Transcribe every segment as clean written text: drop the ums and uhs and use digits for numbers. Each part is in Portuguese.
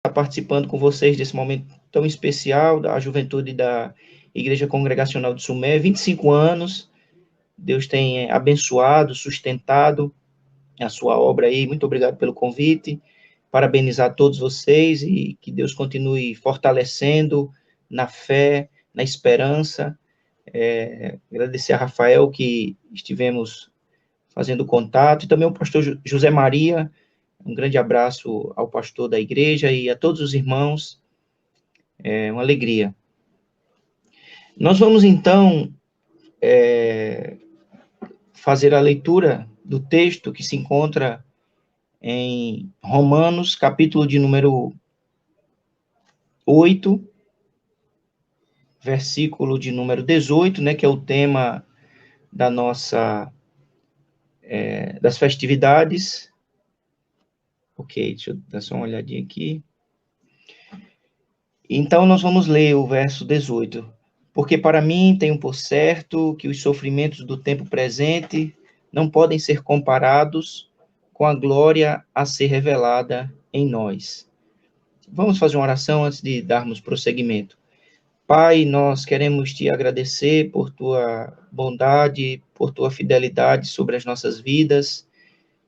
estar participando com vocês desse momento tão especial da juventude da Igreja Congregacional de Sumé. 25 anos, Deus tem abençoado, sustentado a sua obra aí. Muito obrigado pelo convite. Parabenizar todos vocês e que Deus continue fortalecendo na fé, na esperança. Agradecer a Rafael, que estivemos fazendo contato, e também o pastor José Maria. Um grande abraço ao pastor da igreja e a todos os irmãos. É uma alegria. Nós vamos, então, fazer a leitura do texto que se encontra em Romanos, capítulo de número 8, versículo de número 18, né, que é o tema da nossa, das festividades. Ok, deixa eu dar só uma olhadinha aqui. Então, nós vamos ler o verso 18. Porque para mim tenho por certo que os sofrimentos do tempo presente não podem ser comparados com a glória a ser revelada em nós. Vamos fazer uma oração antes de darmos prosseguimento. Pai, nós queremos te agradecer por tua bondade, por tua fidelidade sobre as nossas vidas.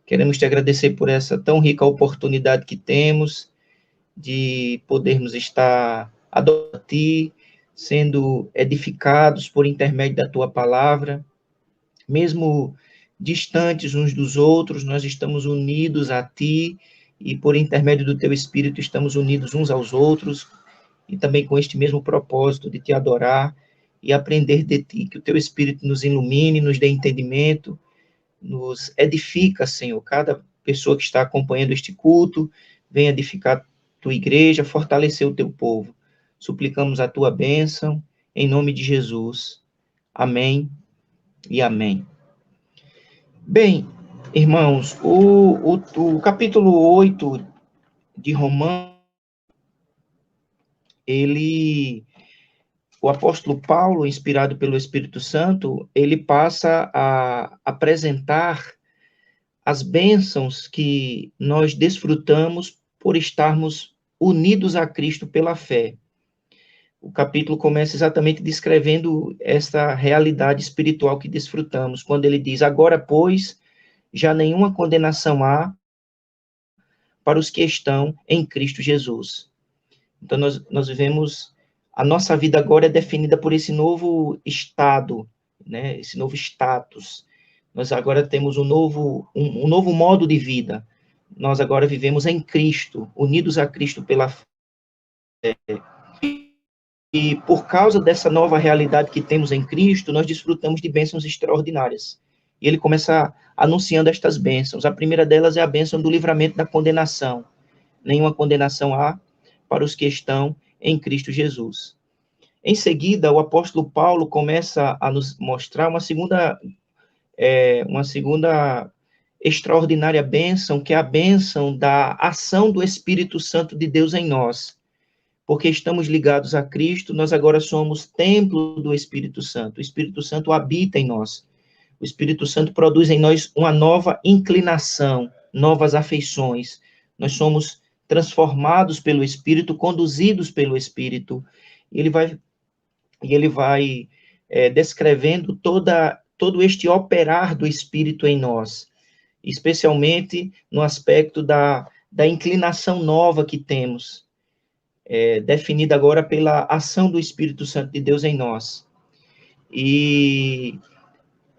Queremos te agradecer por essa tão rica oportunidade que temos de podermos estar adorando a ti, sendo edificados por intermédio da tua palavra. Mesmo distantes uns dos outros, nós estamos unidos a ti e por intermédio do teu Espírito estamos unidos uns aos outros e também com este mesmo propósito de te adorar e aprender de ti, que o teu Espírito nos ilumine, nos dê entendimento, nos edifica, Senhor. Cada pessoa que está acompanhando este culto, venha edificar tua igreja, fortalecer o teu povo. Suplicamos a tua bênção, em nome de Jesus. Amém e amém. Bem, irmãos, o capítulo 8 de Romanos, o apóstolo Paulo, inspirado pelo Espírito Santo, ele passa a apresentar as bênçãos que nós desfrutamos por estarmos unidos a Cristo pela fé. O capítulo começa exatamente descrevendo essa realidade espiritual que desfrutamos, quando ele diz: agora, pois, já nenhuma condenação há para os que estão em Cristo Jesus. Então, nós vivemos, a nossa vida agora é definida por esse novo estado, né? Esse novo status. Nós agora temos um novo modo de vida. Nós agora vivemos em Cristo, unidos a Cristo pela fé. E por causa dessa nova realidade que temos em Cristo, nós desfrutamos de bênçãos extraordinárias. E ele começa anunciando estas bênçãos. A primeira delas é a bênção do livramento da condenação. Nenhuma condenação há para os que estão em Cristo Jesus. Em seguida, o apóstolo Paulo começa a nos mostrar uma segunda extraordinária bênção, que é a bênção da ação do Espírito Santo de Deus em nós. Porque estamos ligados a Cristo, nós agora somos templo do Espírito Santo. O Espírito Santo habita em nós. O Espírito Santo produz em nós uma nova inclinação, novas afeições. Nós somos transformados pelo Espírito, conduzidos pelo Espírito. E ele vai descrevendo todo este operar do Espírito em nós, especialmente no aspecto da inclinação nova que temos, definida agora pela ação do Espírito Santo de Deus em nós. E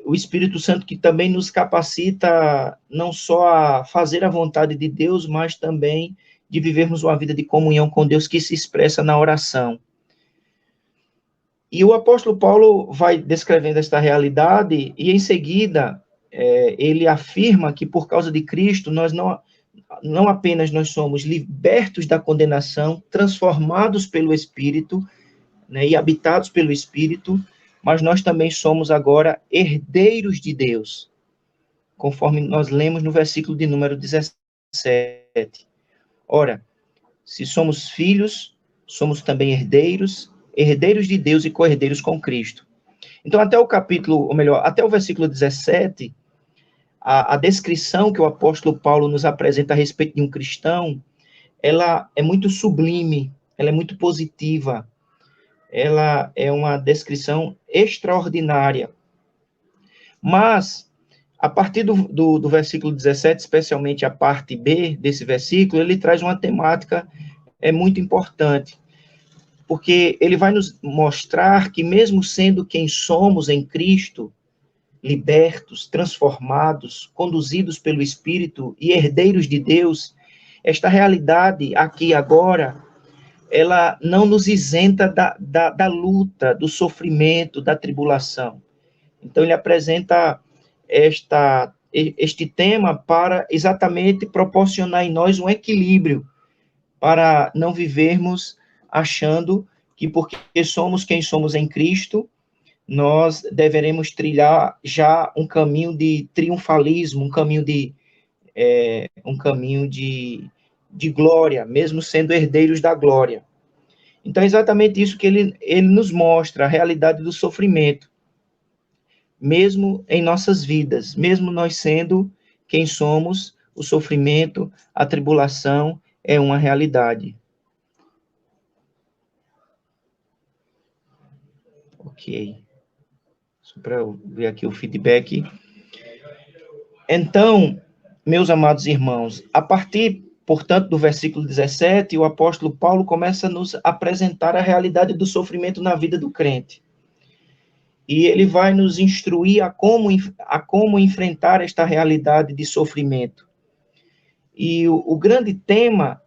o Espírito Santo que também nos capacita não só a fazer a vontade de Deus, mas também de vivermos uma vida de comunhão com Deus que se expressa na oração. E o apóstolo Paulo vai descrevendo esta realidade e, em seguida, ele afirma que, por causa de Cristo, nós não apenas nós somos libertos da condenação, transformados pelo Espírito, né, e habitados pelo Espírito, mas nós também somos agora herdeiros de Deus, conforme nós lemos no versículo de número 17. Ora, se somos filhos, somos também herdeiros de Deus e co-herdeiros com Cristo. Então, até o versículo 17, a descrição que o apóstolo Paulo nos apresenta a respeito de um cristão ela é muito sublime, ela é muito positiva, ela é uma descrição extraordinária. Mas, a partir do versículo 17, especialmente a parte B desse versículo, ele traz uma temática muito importante, porque ele vai nos mostrar que, mesmo sendo quem somos em Cristo, libertos, transformados, conduzidos pelo Espírito e herdeiros de Deus, esta realidade aqui e agora, ela não nos isenta da luta, do sofrimento, da tribulação. Então, ele apresenta este tema para exatamente proporcionar em nós um equilíbrio, para não vivermos achando que porque somos quem somos em Cristo, nós deveremos trilhar já um caminho de triunfalismo, um caminho de glória, mesmo sendo herdeiros da glória. Então, é exatamente isso que ele nos mostra, a realidade do sofrimento, mesmo em nossas vidas, mesmo nós sendo quem somos, o sofrimento, a tribulação é uma realidade. Ok. Só para eu ver aqui o feedback. Então, meus amados irmãos, a partir, portanto, do versículo 17, o apóstolo Paulo começa a nos apresentar a realidade do sofrimento na vida do crente. E ele vai nos instruir a como enfrentar esta realidade de sofrimento. E o grande tema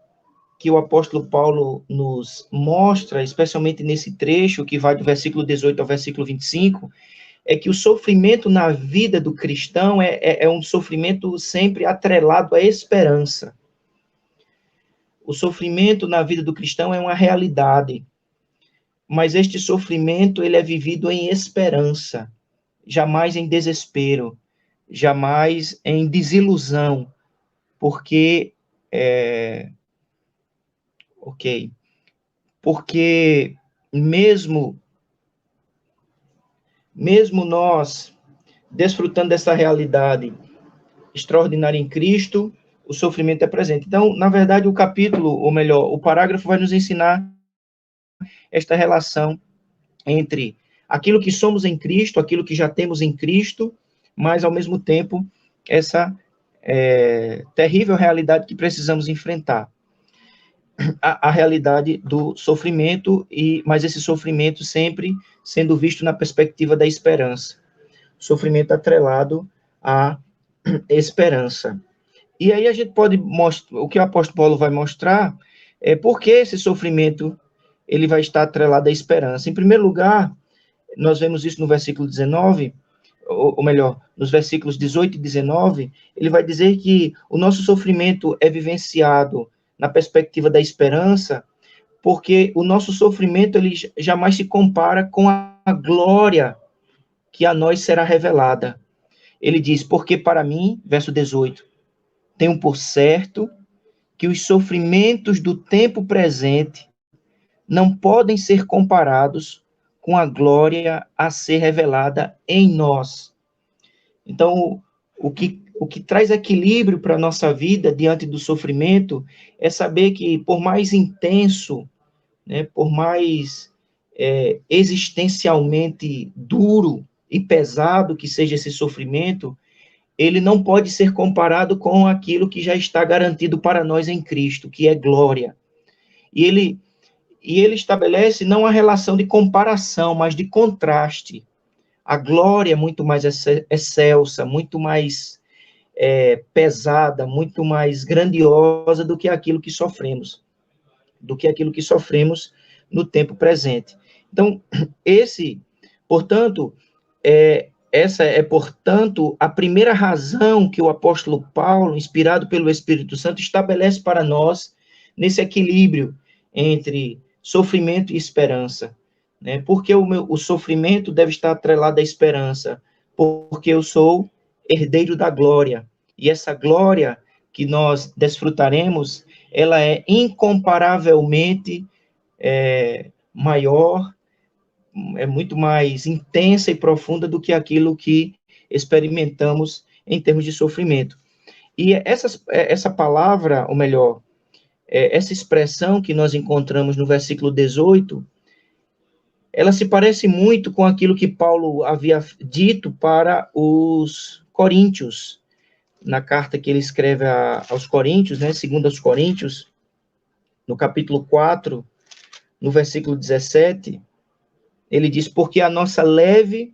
que o apóstolo Paulo nos mostra, especialmente nesse trecho que vai do versículo 18 ao versículo 25, é que o sofrimento na vida do cristão é um sofrimento sempre atrelado à esperança. O sofrimento na vida do cristão é uma realidade, mas este sofrimento ele é vivido em esperança, jamais em desespero, jamais em desilusão, porque porque mesmo nós desfrutando dessa realidade extraordinária em Cristo, o sofrimento é presente. Então, na verdade, o capítulo, ou melhor, o parágrafo vai nos ensinar esta relação entre aquilo que somos em Cristo, aquilo que já temos em Cristo, mas, ao mesmo tempo, essa terrível realidade que precisamos enfrentar. A realidade do sofrimento, mas esse sofrimento sempre sendo visto na perspectiva da esperança. Sofrimento atrelado à esperança. E aí a gente pode mostrar, o que o apóstolo Paulo vai mostrar é por que esse sofrimento ele vai estar atrelado à esperança. Em primeiro lugar, nós vemos isso no versículo 19, ou melhor, nos versículos 18 e 19, ele vai dizer que o nosso sofrimento é vivenciado na perspectiva da esperança, porque o nosso sofrimento ele jamais se compara com a glória que a nós será revelada. Ele diz, porque para mim, verso 18, tenho por certo que os sofrimentos do tempo presente não podem ser comparados com a glória a ser revelada em nós. Então, o que traz equilíbrio para a nossa vida diante do sofrimento é saber que, por mais intenso, né, por mais existencialmente duro e pesado que seja esse sofrimento, ele não pode ser comparado com aquilo que já está garantido para nós em Cristo, que é glória. E ele estabelece não a relação de comparação, mas de contraste. A glória é muito mais excelsa, muito mais pesada, muito mais grandiosa do que aquilo que sofremos, no tempo presente. Então, essa é, portanto, a primeira razão que o apóstolo Paulo, inspirado pelo Espírito Santo, estabelece para nós nesse equilíbrio entre sofrimento e esperança. Né? Porque o sofrimento deve estar atrelado à esperança, porque eu sou herdeiro da glória. E essa glória que nós desfrutaremos, ela é incomparavelmente maior, é muito mais intensa e profunda do que aquilo que experimentamos em termos de sofrimento. E essa palavra, ou melhor, essa expressão que nós encontramos no versículo 18, ela se parece muito com aquilo que Paulo havia dito para os coríntios, na carta que ele escreve aos coríntios, né, segundo aos coríntios, no capítulo 4, no versículo 17, ele diz, porque a nossa leve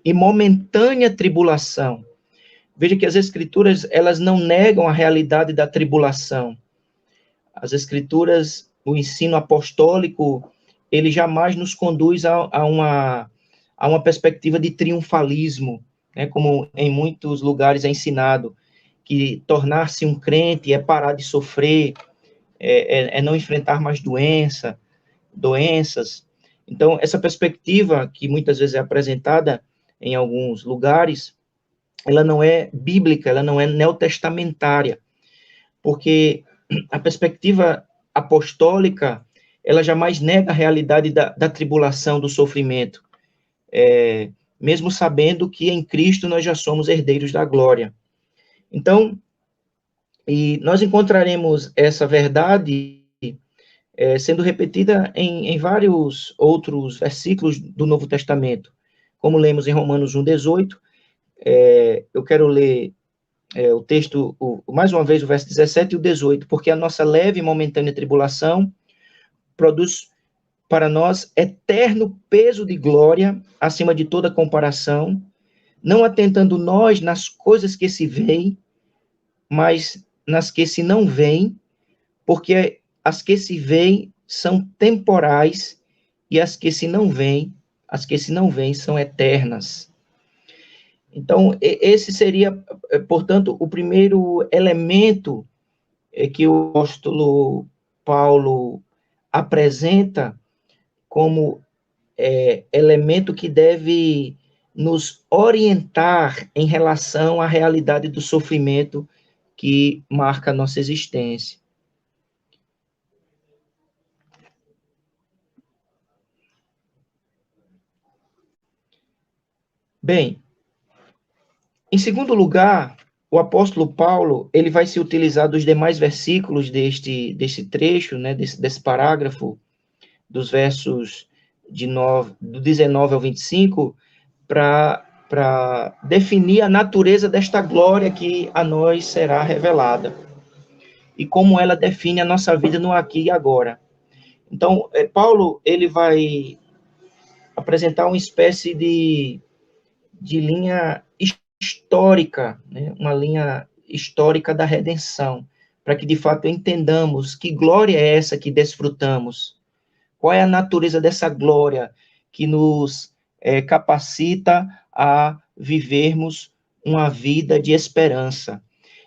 e momentânea tribulação. Veja que as escrituras, elas não negam a realidade da tribulação. As escrituras, o ensino apostólico, ele jamais nos conduz a uma perspectiva de triunfalismo, né, como em muitos lugares é ensinado, que tornar-se um crente é parar de sofrer, é não enfrentar mais doenças. Então, essa perspectiva que muitas vezes é apresentada em alguns lugares, ela não é bíblica, ela não é neotestamentária, porque a perspectiva apostólica, ela jamais nega a realidade da tribulação, do sofrimento, mesmo sabendo que em Cristo nós já somos herdeiros da glória. Então, e nós encontraremos essa verdade sendo repetida em vários outros versículos do Novo Testamento, como lemos em Romanos 1,18. Eu quero ler o texto, mais uma vez, o verso 17 e o 18, porque a nossa leve e momentânea tribulação produz para nós eterno peso de glória acima de toda comparação, não atentando nós nas coisas que se veem, mas nas que se não veem, porque as que se veem são temporais e as que se não veem são eternas. Então, esse seria, portanto, o primeiro elemento que o apóstolo Paulo apresenta como elemento que deve nos orientar em relação à realidade do sofrimento que marca a nossa existência. Bem, em segundo lugar, o apóstolo Paulo, ele vai se utilizar dos demais versículos deste trecho, né, desse parágrafo, dos versos do 19 ao 25, para definir a natureza desta glória que a nós será revelada e como ela define a nossa vida no aqui e agora. Então, Paulo, ele vai apresentar uma espécie de linha histórica, né? Uma linha histórica da redenção, para que de fato entendamos que glória é essa que desfrutamos, qual é a natureza dessa glória que nos capacita a vivermos uma vida de esperança.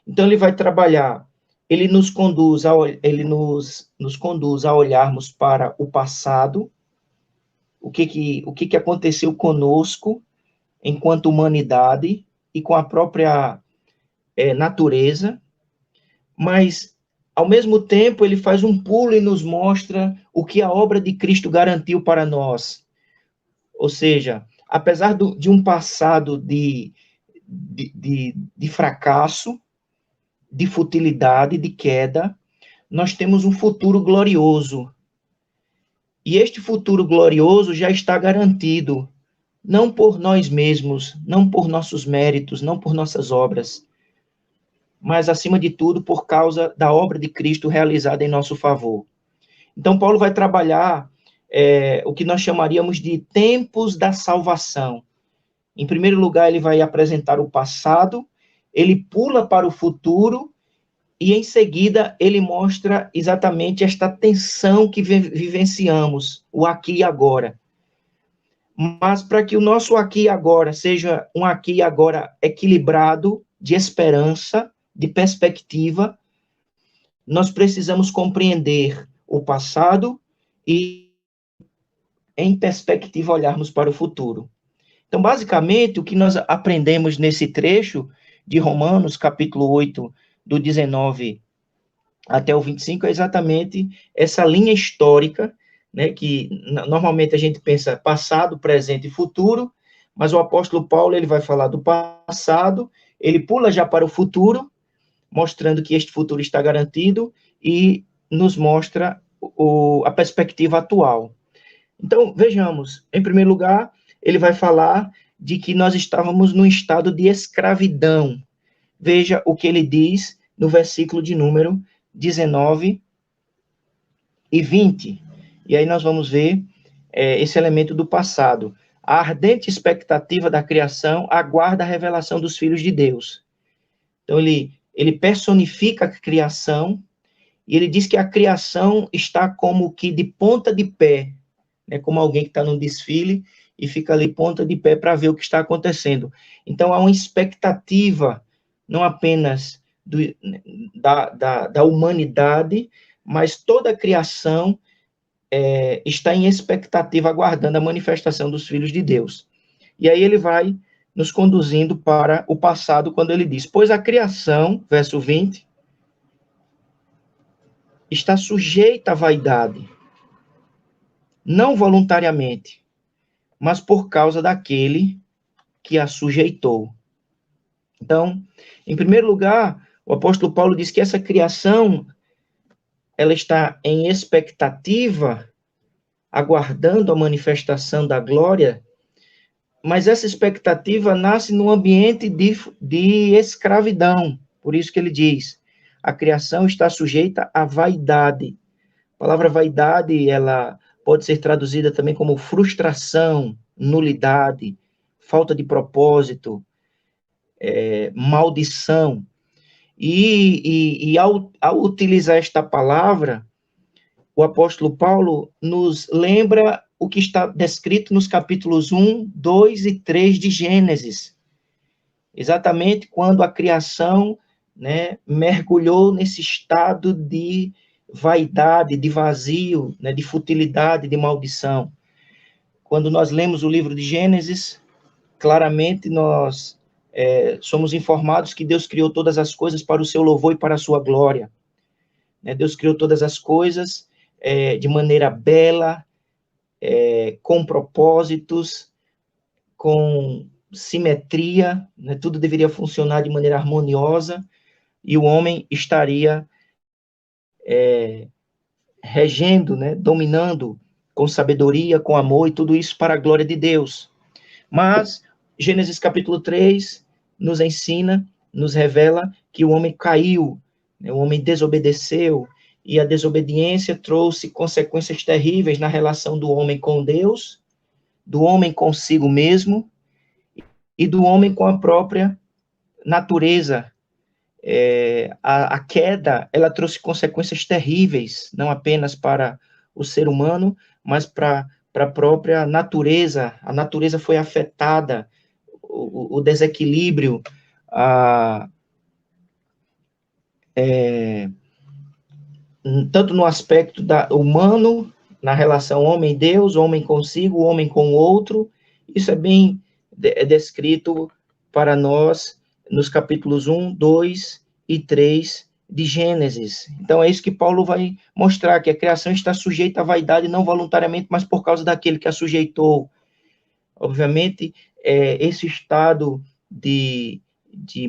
Então ele vai trabalhar, ele nos conduz a olharmos para o passado, o que aconteceu conosco enquanto humanidade e com a própria natureza, mas, ao mesmo tempo, ele faz um pulo e nos mostra o que a obra de Cristo garantiu para nós. Ou seja, apesar de um passado de fracasso, de futilidade, de queda, nós temos um futuro glorioso. E este futuro glorioso já está garantido, não por nós mesmos, não por nossos méritos, não por nossas obras, mas, acima de tudo, por causa da obra de Cristo realizada em nosso favor. Então, Paulo vai trabalhar o que nós chamaríamos de tempos da salvação. Em primeiro lugar, ele vai apresentar o passado, ele pula para o futuro, e, em seguida, ele mostra exatamente esta tensão que vivenciamos, o aqui e agora. Mas, para que o nosso aqui e agora seja um aqui e agora equilibrado, de esperança, de perspectiva, nós precisamos compreender o passado e, em perspectiva, olharmos para o futuro. Então, basicamente, o que nós aprendemos nesse trecho de Romanos, capítulo 8, do 19 até o 25, é exatamente essa linha histórica, né, que normalmente a gente pensa passado, presente e futuro, mas o apóstolo Paulo, ele vai falar do passado, ele pula já para o futuro, mostrando que este futuro está garantido, e nos mostra a perspectiva atual. Então, vejamos, em primeiro lugar, ele vai falar de que nós estávamos num estado de escravidão. Veja o que ele diz no versículo de número 19 e 20. E aí nós vamos ver esse elemento do passado. A ardente expectativa da criação aguarda a revelação dos filhos de Deus. Então, ele personifica a criação, e ele diz que a criação está como que de ponta de pé, né, como alguém que está num desfile e fica ali ponta de pé para ver o que está acontecendo. Então, há uma expectativa, não apenas da humanidade, mas toda a criação está em expectativa, aguardando a manifestação dos filhos de Deus. E aí ele vai nos conduzindo para o passado, quando ele diz, pois a criação, verso 20, está sujeita à vaidade, não voluntariamente, mas por causa daquele que a sujeitou. Então, em primeiro lugar, o apóstolo Paulo diz que essa criação, ela está em expectativa, aguardando a manifestação da glória, mas essa expectativa nasce num ambiente de escravidão. Por isso que ele diz, a criação está sujeita à vaidade. A palavra vaidade, ela pode ser traduzida também como frustração, nulidade, falta de propósito, maldição. E ao utilizar esta palavra, o apóstolo Paulo nos lembra o que está descrito nos capítulos 1, 2 e 3 de Gênesis. Exatamente quando a criação, né, mergulhou nesse estado de vaidade, de vazio, né, de futilidade, de maldição. Quando nós lemos o livro de Gênesis, claramente nós somos informados que Deus criou todas as coisas para o seu louvor e para a sua glória. Né, Deus criou todas as coisas de maneira bela, com propósitos, com simetria, né, tudo deveria funcionar de maneira harmoniosa, e o homem estaria regendo, né, dominando com sabedoria, com amor, e tudo isso para a glória de Deus. Mas Gênesis capítulo 3 nos ensina, nos revela que o homem caiu, né, o homem desobedeceu, e a desobediência trouxe consequências terríveis na relação do homem com Deus, do homem consigo mesmo, e do homem com a própria natureza. A queda, ela trouxe consequências terríveis, não apenas para o ser humano, mas para a própria natureza. A natureza foi afetada, o desequilíbrio, tanto no aspecto humano, na relação homem-Deus, homem consigo, homem com o outro. Isso é bem descrito para nós nos capítulos 1, 2 e 3 de Gênesis. Então, é isso que Paulo vai mostrar, que a criação está sujeita à vaidade, não voluntariamente, mas por causa daquele que a sujeitou. Obviamente, esse estado de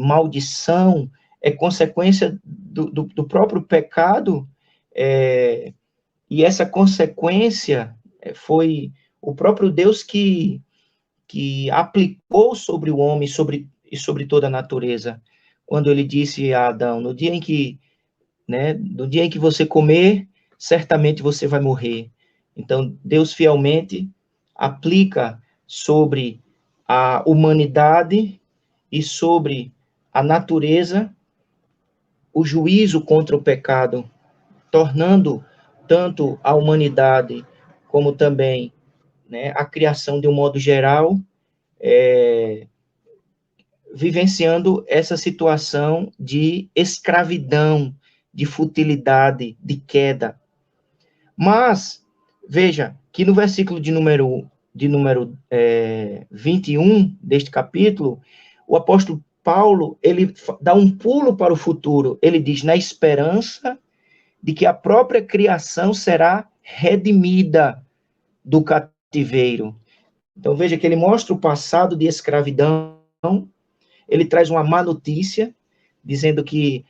maldição é consequência do próprio pecado, e essa consequência foi o próprio Deus que aplicou sobre o homem e sobre toda a natureza, quando ele disse a Adão, no dia em que você comer, certamente você vai morrer. Então, Deus fielmente aplica sobre a humanidade e sobre a natureza o juízo contra o pecado, tornando tanto a humanidade como também, né, a criação de um modo geral, vivenciando essa situação de escravidão, de futilidade, de queda. Mas, veja, que no versículo de número 21 deste capítulo, o apóstolo Paulo, ele dá um pulo para o futuro. Ele diz, na esperança de que a própria criação será redimida do cativeiro. Então, veja que ele mostra o passado de escravidão, ele traz uma má notícia, dizendo que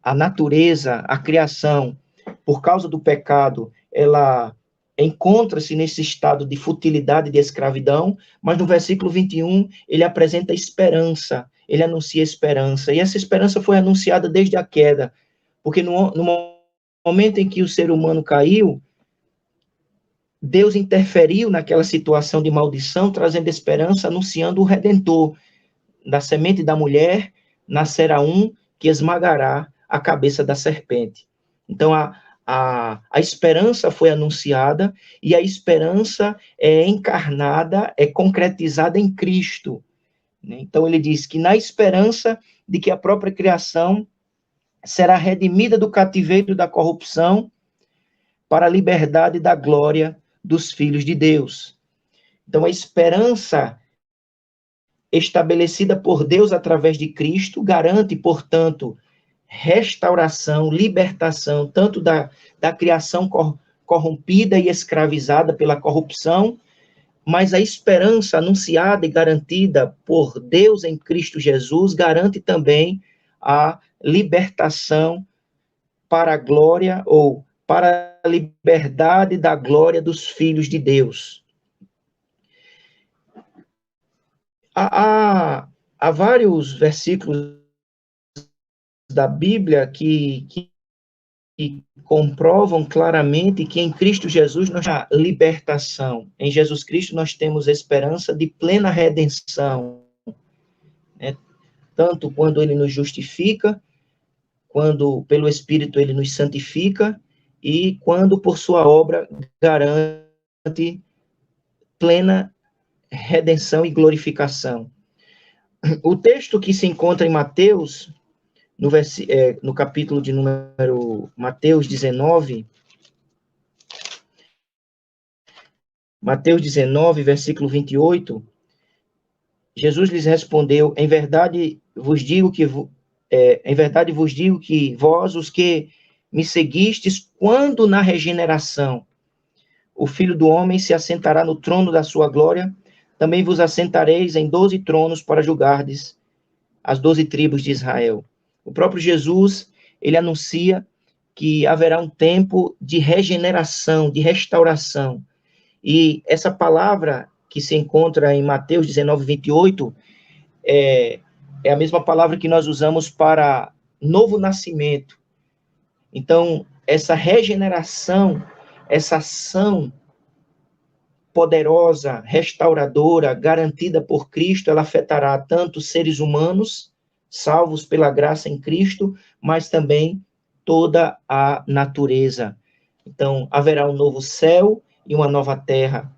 a natureza, a criação, por causa do pecado, ela encontra-se nesse estado de futilidade, de escravidão, mas no versículo 21, ele apresenta esperança, ele anuncia esperança, e essa esperança foi anunciada desde a queda, porque no momento em que o ser humano caiu, Deus interferiu naquela situação de maldição, trazendo esperança, anunciando o Redentor. Da semente da mulher nascerá um que esmagará a cabeça da serpente. Então, a esperança foi anunciada e a esperança é encarnada, é concretizada em Cristo. Então, ele diz que na esperança de que a própria criação será redimida do cativeiro da corrupção para a liberdade da glória dos filhos de Deus. Então, a esperança estabelecida por Deus através de Cristo garante, portanto, restauração, libertação, tanto da criação corrompida e escravizada pela corrupção, mas a esperança anunciada e garantida por Deus em Cristo Jesus garante também a libertação para a glória ou para a liberdade da glória dos filhos de Deus. Há vários versículos da Bíblia que comprovam claramente que em Cristo Jesus nós temos libertação. Em Jesus Cristo nós temos esperança de plena redenção. Né? Tanto quando ele nos justifica, quando pelo Espírito ele nos santifica, e quando por sua obra garante plena redenção e glorificação. O texto que se encontra em Mateus, no capítulo de número Mateus 19, versículo 28, Jesus lhes respondeu: em verdade vos digo que vós, os que me seguistes, quando na regeneração o Filho do Homem se assentará no trono da sua glória, também vos assentareis em 12 tronos para julgardes as 12 tribos de Israel. O próprio Jesus, ele anuncia que haverá um tempo de regeneração, de restauração. E essa palavra que se encontra em Mateus 19, 28, é a mesma palavra que nós usamos para novo nascimento. Então, essa regeneração, essa ação poderosa, restauradora, garantida por Cristo, ela afetará tanto seres humanos, salvos pela graça em Cristo, mas também toda a natureza. Então, haverá um novo céu e uma nova terra.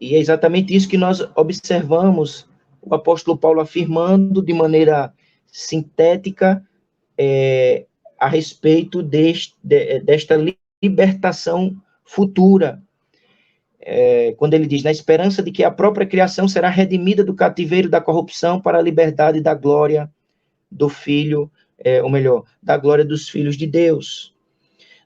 E é exatamente isso que nós observamos o apóstolo Paulo afirmando de maneira sintética a respeito desta libertação futura. Quando ele diz, na esperança de que a própria criação será redimida do cativeiro da corrupção para a liberdade da glória do Filho, ou melhor, da glória dos filhos de Deus.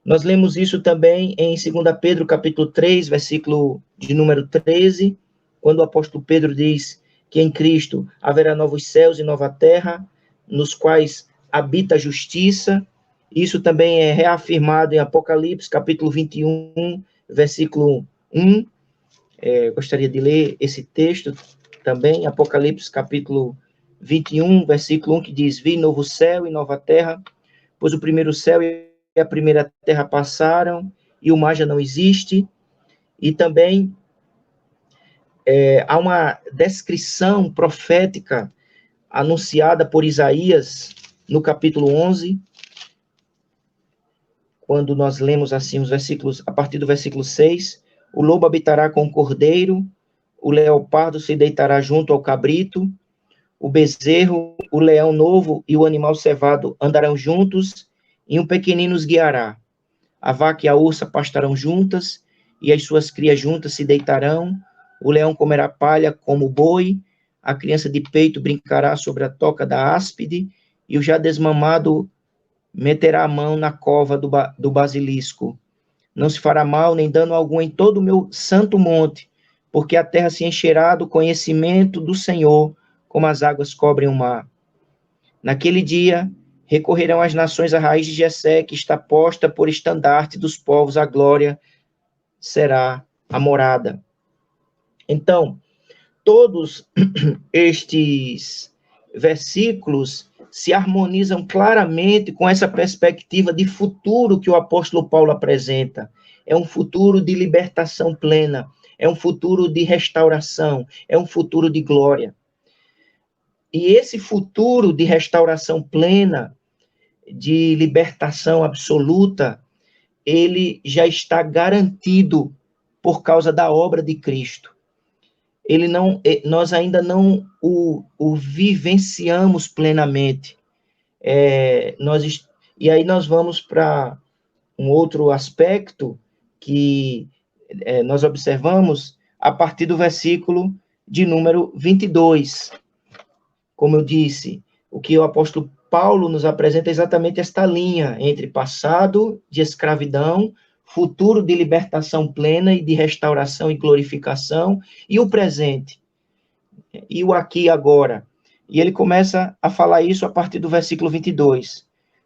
Nós lemos isso também em 2 Pedro, capítulo 3, versículo de número 13, quando o apóstolo Pedro diz que em Cristo haverá novos céus e nova terra, nos quais habita a justiça. Isso também é reafirmado em Apocalipse, capítulo 21, versículo 1. Gostaria de ler esse texto também, Apocalipse, capítulo 21, versículo 1, que diz: vi novo céu e nova terra, pois o primeiro céu e a primeira terra passaram, e o mar já não existe. E também há uma descrição profética anunciada por Isaías no capítulo 11, quando nós lemos assim os versículos, a partir do versículo 6, o lobo habitará com o cordeiro, o leopardo se deitará junto ao cabrito, o bezerro, o leão novo e o animal cevado andarão juntos, e um pequenino os guiará. A vaca e a ursa pastarão juntas, e as suas crias juntas se deitarão. O leão comerá palha como o boi, a criança de peito brincará sobre a toca da áspide, e o já desmamado meterá a mão na cova do basilisco. Não se fará mal nem dano algum em todo o meu santo monte, porque a terra se encherá do conhecimento do Senhor, como as águas cobrem o mar. Naquele dia, Recorrerão as nações à raiz de Jessé, que está posta por estandarte dos povos, a glória será a morada. Então, todos estes versículos se harmonizam claramente com essa perspectiva de futuro que o apóstolo Paulo apresenta. É um futuro de libertação plena, é um futuro de restauração, é um futuro de glória. E esse futuro de restauração plena, de libertação absoluta, ele já está garantido por causa da obra de Cristo. Nós ainda não o vivenciamos plenamente. E aí nós vamos para um outro aspecto que nós observamos a partir do versículo de número 22. Como eu disse, o que o apóstolo Paulo nos apresenta é exatamente esta linha entre passado de escravidão, futuro de libertação plena e de restauração e glorificação, e o presente, e o aqui e agora. E ele começa a falar isso a partir do versículo 22.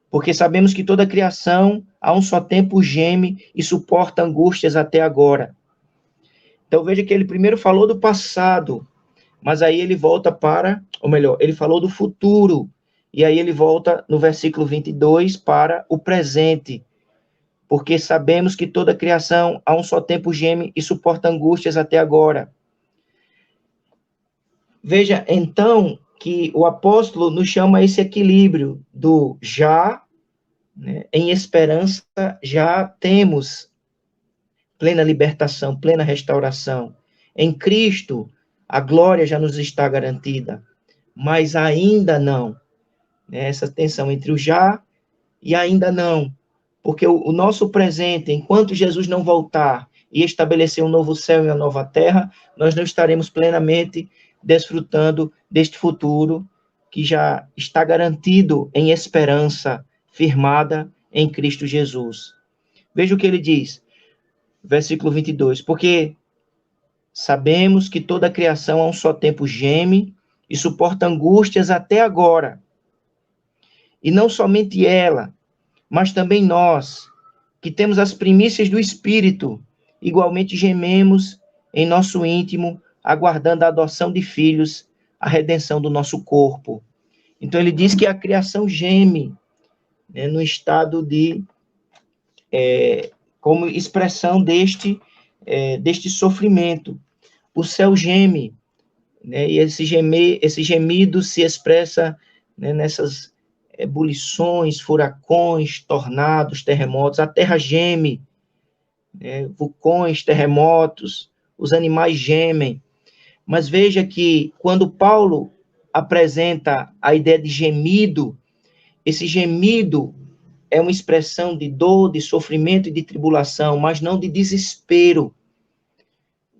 Porque sabemos que toda a criação, a um só tempo, geme e suporta angústias até agora. Então veja que ele primeiro falou do passado, mas aí ele volta para, ou melhor, ele falou do futuro, e aí ele volta no versículo 22 para o presente, porque sabemos que toda a criação a um só tempo geme e suporta angústias até agora. Veja, então, que o apóstolo nos chama a esse equilíbrio do já, né, em esperança, já temos plena libertação, plena restauração. Em Cristo, a glória já nos está garantida, mas ainda não. Essa tensão entre o já e ainda não. Porque o nosso presente, enquanto Jesus não voltar e estabelecer um novo céu e uma nova terra, nós não estaremos plenamente desfrutando deste futuro que já está garantido em esperança firmada em Cristo Jesus. Veja o que ele diz, versículo 22. Porque sabemos que toda a criação a um só tempo geme e suporta angústias até agora. E não somente ela, mas também nós, que temos as primícias do Espírito, igualmente gememos em nosso íntimo, aguardando a adoção de filhos, a redenção do nosso corpo. Então ele diz que a criação geme, né, no estado de, como expressão deste sofrimento. O céu geme, né, e esse gemido se expressa, né, nessas ebulições, furacões, tornados, terremotos. A terra geme, né, vulcões, terremotos, os animais gemem. Mas veja que quando Paulo apresenta a ideia de gemido, esse gemido é uma expressão de dor, de sofrimento e de tribulação, mas não de desespero,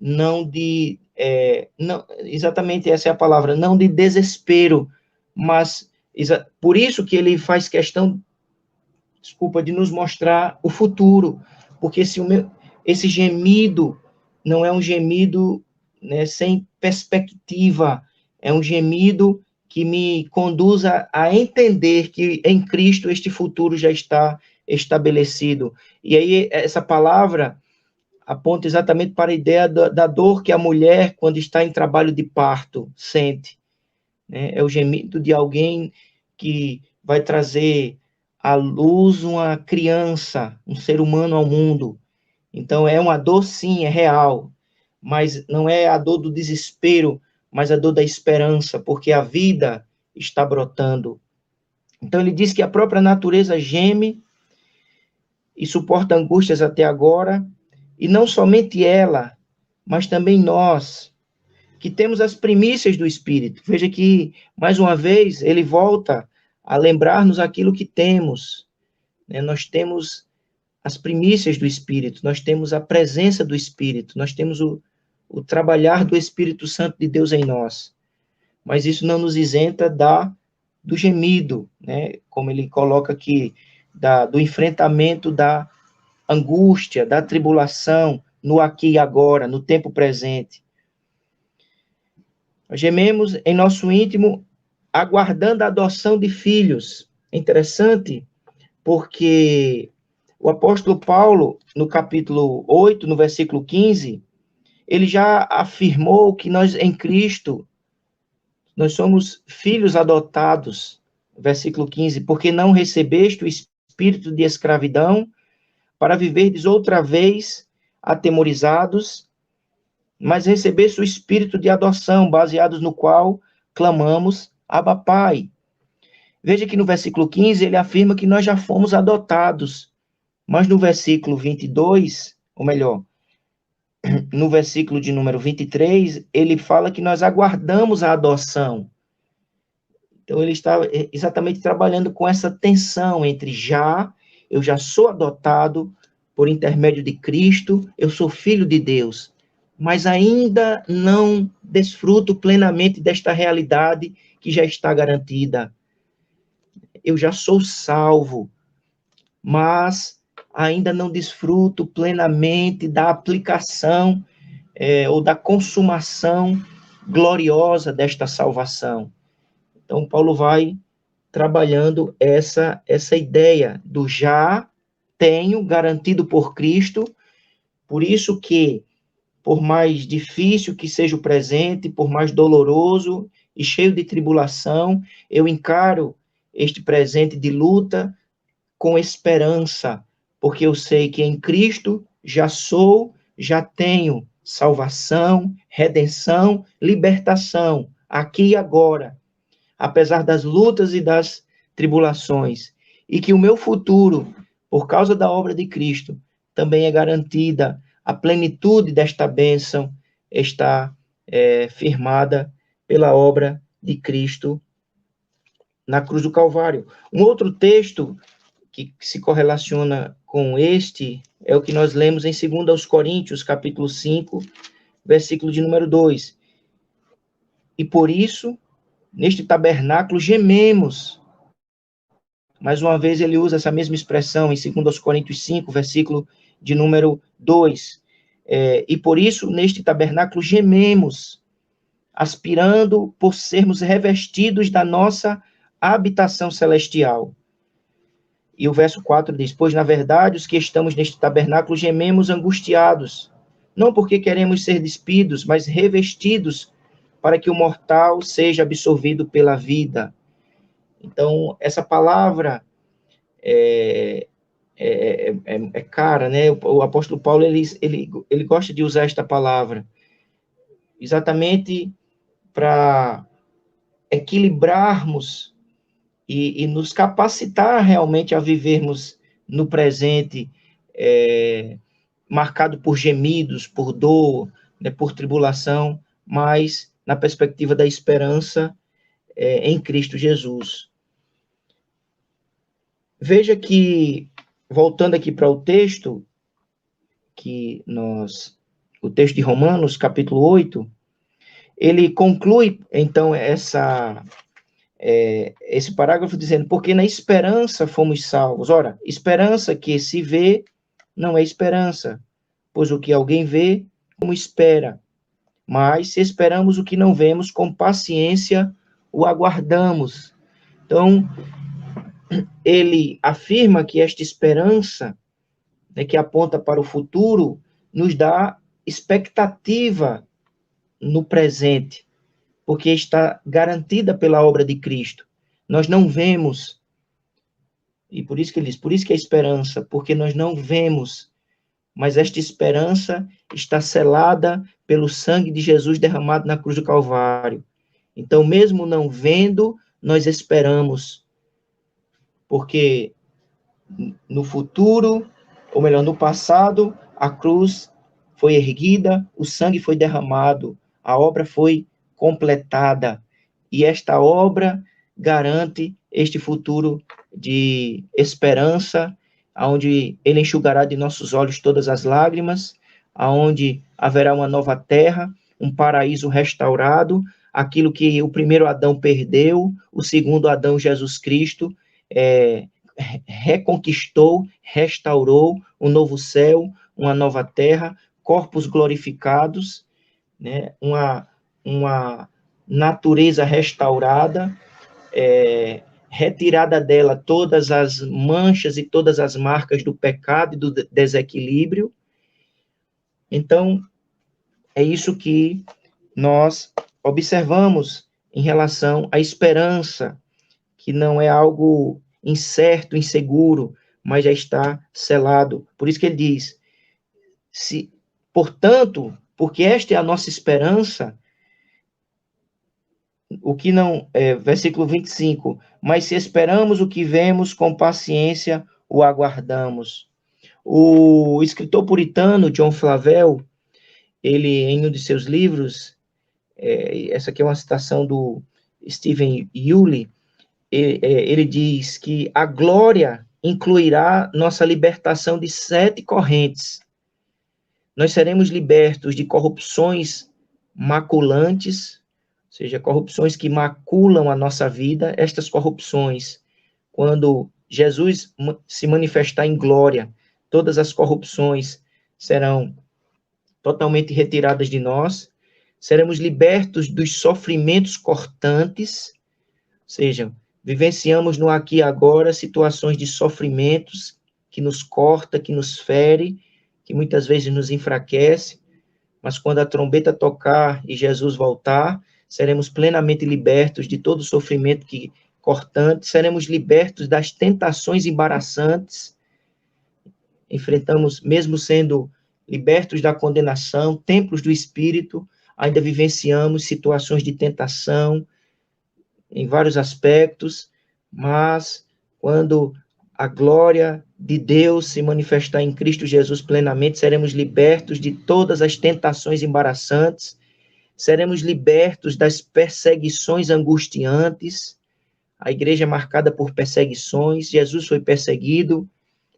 não de, não, exatamente essa é a palavra, não de desespero, mas por isso que ele faz questão, de nos mostrar o futuro, porque esse gemido não é um gemido, né, sem perspectiva, é um gemido que me conduza a entender que em Cristo este futuro já está estabelecido. E aí essa palavra aponta exatamente para a ideia da dor que a mulher, quando está em trabalho de parto, sente. Né? É o gemido de alguém que vai trazer à luz uma criança, um ser humano ao mundo. Então, é uma dor, sim, é real, mas não é a dor do desespero, mas a dor da esperança, porque a vida está brotando. Então, ele diz que a própria natureza geme e suporta angústias até agora, e não somente ela, mas também nós, que temos as primícias do Espírito. Veja que, mais uma vez, ele volta a lembrar-nos aquilo que temos. Né? Nós temos as primícias do Espírito, nós temos a presença do Espírito, nós temos o trabalhar do Espírito Santo de Deus em nós. Mas isso não nos isenta do gemido, né? Como ele coloca aqui, do enfrentamento da angústia, da tribulação, no aqui e agora, no tempo presente. Nós gememos em nosso íntimo, aguardando a adoção de filhos. É interessante porque o apóstolo Paulo, no capítulo 8, no versículo 15, ele já afirmou que nós, em Cristo, nós somos filhos adotados, versículo 15, porque não recebeste o espírito de escravidão para viverdes outra vez atemorizados, mas recebeste o espírito de adoção, baseados no qual clamamos, Abba, Pai. Veja que no versículo 15 ele afirma que nós já fomos adotados, mas no versículo 22, ou melhor, no versículo de número 23, ele fala que nós aguardamos a adoção. Então, ele está exatamente trabalhando com essa tensão entre eu já sou adotado por intermédio de Cristo, eu sou filho de Deus, mas ainda não desfruto plenamente desta realidade que já está garantida. Eu já sou salvo, mas ainda não desfruto plenamente da aplicação ou da consumação gloriosa desta salvação. Então, Paulo vai trabalhando essa ideia do já tenho garantido por Cristo, por isso que, por mais difícil que seja o presente, por mais doloroso e cheio de tribulação, eu encaro este presente de luta com esperança, porque eu sei que em Cristo já tenho salvação, redenção, libertação, aqui e agora, apesar das lutas e das tribulações, e que o meu futuro, por causa da obra de Cristo, também é garantida. A plenitude desta bênção está firmada pela obra de Cristo na cruz do Calvário. Um outro texto que se correlaciona com este é o que nós lemos em 2 Coríntios, capítulo 5, versículo de número 2. E por isso, neste tabernáculo, gememos. Mais uma vez, ele usa essa mesma expressão em 2 Coríntios 5, versículo de número 2. E por isso, neste tabernáculo, gememos, aspirando por sermos revestidos da nossa habitação celestial. E o verso 4 diz: pois, na verdade, os que estamos neste tabernáculo gememos angustiados, não porque queremos ser despidos, mas revestidos para que o mortal seja absorvido pela vida. Então, essa palavra é cara, né? O apóstolo Paulo, ele gosta de usar esta palavra, exatamente para equilibrarmos e nos capacitar realmente a vivermos no presente, marcado por gemidos, por dor, né, por tribulação, mas na perspectiva da esperança em Cristo Jesus. Veja que, voltando aqui para o texto, o texto de Romanos, capítulo 8, ele conclui, então, esse parágrafo dizendo, porque na esperança fomos salvos. Ora, esperança que se vê não é esperança, pois o que alguém vê, como espera. Mas se esperamos o que não vemos, com paciência o aguardamos. Então, ele afirma que esta esperança, né, que aponta para o futuro, nos dá expectativa no presente, porque está garantida pela obra de Cristo. Nós não vemos, e por isso que ele diz, por isso que é esperança, porque nós não vemos, mas esta esperança está selada pelo sangue de Jesus derramado na cruz do Calvário. Então, mesmo não vendo, nós esperamos, porque no futuro, ou melhor, no passado, a cruz foi erguida, o sangue foi derramado, a obra foi completada, e esta obra garante este futuro de esperança, onde ele enxugará de nossos olhos todas as lágrimas, aonde haverá uma nova terra, um paraíso restaurado, aquilo que o primeiro Adão perdeu, o segundo Adão, Jesus Cristo, reconquistou, restaurou um novo céu, uma nova terra, corpos glorificados, né? Uma natureza restaurada, retirada dela todas as manchas e todas as marcas do pecado e do desequilíbrio. Então, é isso que nós observamos em relação à esperança, que não é algo incerto, inseguro, mas já está selado. Por isso que ele diz, portanto, porque esta é a nossa esperança, o que não, versículo 25, mas se esperamos o que vemos, com paciência o aguardamos. O escritor puritano John Flavel, ele, em um de seus livros, essa aqui é uma citação do Stephen Yuille, ele diz que a glória incluirá nossa libertação de 7 correntes. Nós seremos libertos de corrupções maculantes, ou seja, corrupções que maculam a nossa vida. Estas corrupções, quando Jesus se manifestar em glória, todas as corrupções serão totalmente retiradas de nós. Seremos libertos dos sofrimentos cortantes, ou seja, vivenciamos no aqui e agora situações de sofrimentos que nos corta, que nos fere, que muitas vezes nos enfraquece, mas quando a trombeta tocar e Jesus voltar, seremos plenamente libertos de todo o sofrimento cortante, seremos libertos das tentações embaraçantes, enfrentamos, mesmo sendo libertos da condenação, templos do Espírito, ainda vivenciamos situações de tentação, em vários aspectos, mas quando a glória de Deus se manifestar em Cristo Jesus plenamente, seremos libertos de todas as tentações embaraçantes, seremos libertos das perseguições angustiantes. A igreja é marcada por perseguições, Jesus foi perseguido,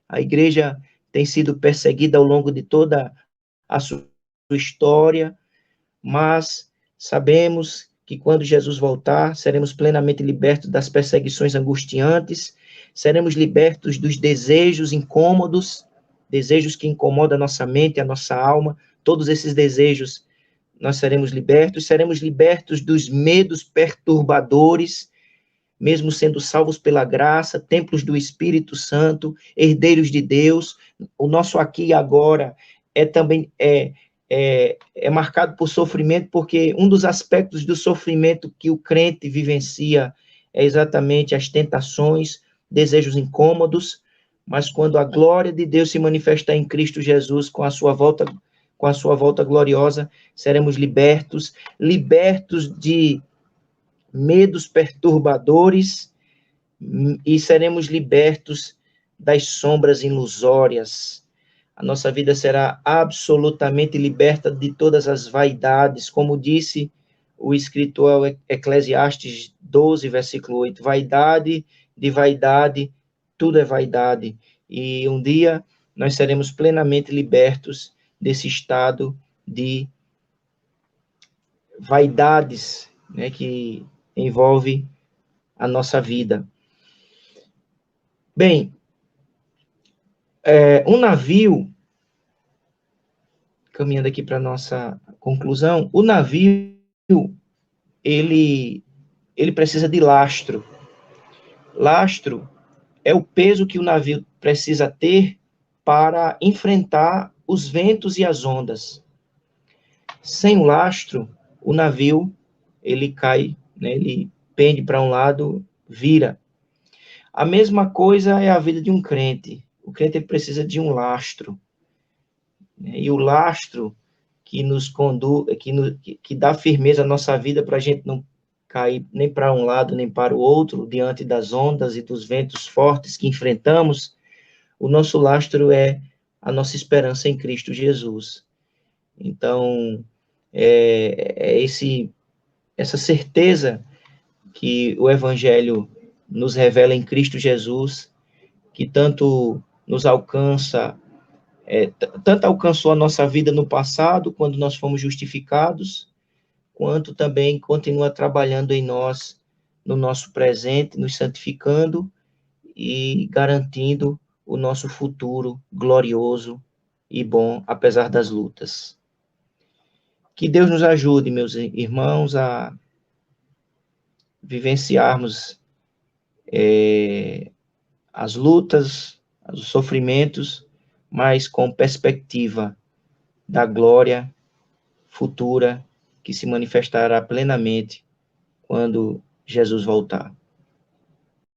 a igreja tem sido perseguida ao longo de toda a sua história, mas sabemos que quando Jesus voltar, seremos plenamente libertos das perseguições angustiantes, seremos libertos dos desejos incômodos, desejos que incomodam a nossa mente, a nossa alma, todos esses desejos nós seremos libertos dos medos perturbadores, mesmo sendo salvos pela graça, templos do Espírito Santo, herdeiros de Deus. O nosso aqui e agora também marcado por sofrimento, porque um dos aspectos do sofrimento que o crente vivencia é exatamente as tentações, desejos incômodos, mas quando a glória de Deus se manifestar em Cristo Jesus com a sua volta gloriosa, seremos libertos de medos perturbadores e seremos libertos das sombras ilusórias. A nossa vida será absolutamente liberta de todas as vaidades, como disse o escritor Eclesiastes 12, versículo 8, vaidade de vaidade, tudo é vaidade. E um dia nós seremos plenamente libertos desse estado de vaidades, né, que envolve a nossa vida. Bem, um navio, caminhando aqui para a nossa conclusão, o navio, ele precisa de lastro. Lastro é o peso que o navio precisa ter para enfrentar os ventos e as ondas. Sem o lastro, o navio, ele cai, né, ele pende para um lado, vira. A mesma coisa é a vida de um crente. O crente precisa de um lastro. Né? E o lastro que nos conduz, que dá firmeza à nossa vida para a gente não cair nem para um lado nem para o outro, diante das ondas e dos ventos fortes que enfrentamos, o nosso lastro é a nossa esperança em Cristo Jesus. Então, essa certeza que o Evangelho nos revela em Cristo Jesus, que tanto nos alcança, tanto alcançou a nossa vida no passado, quando nós fomos justificados, quanto também continua trabalhando em nós, no nosso presente, nos santificando e garantindo o nosso futuro glorioso e bom, apesar das lutas. Que Deus nos ajude, meus irmãos, a vivenciarmos as lutas, os sofrimentos, mas com perspectiva da glória futura que se manifestará plenamente quando Jesus voltar.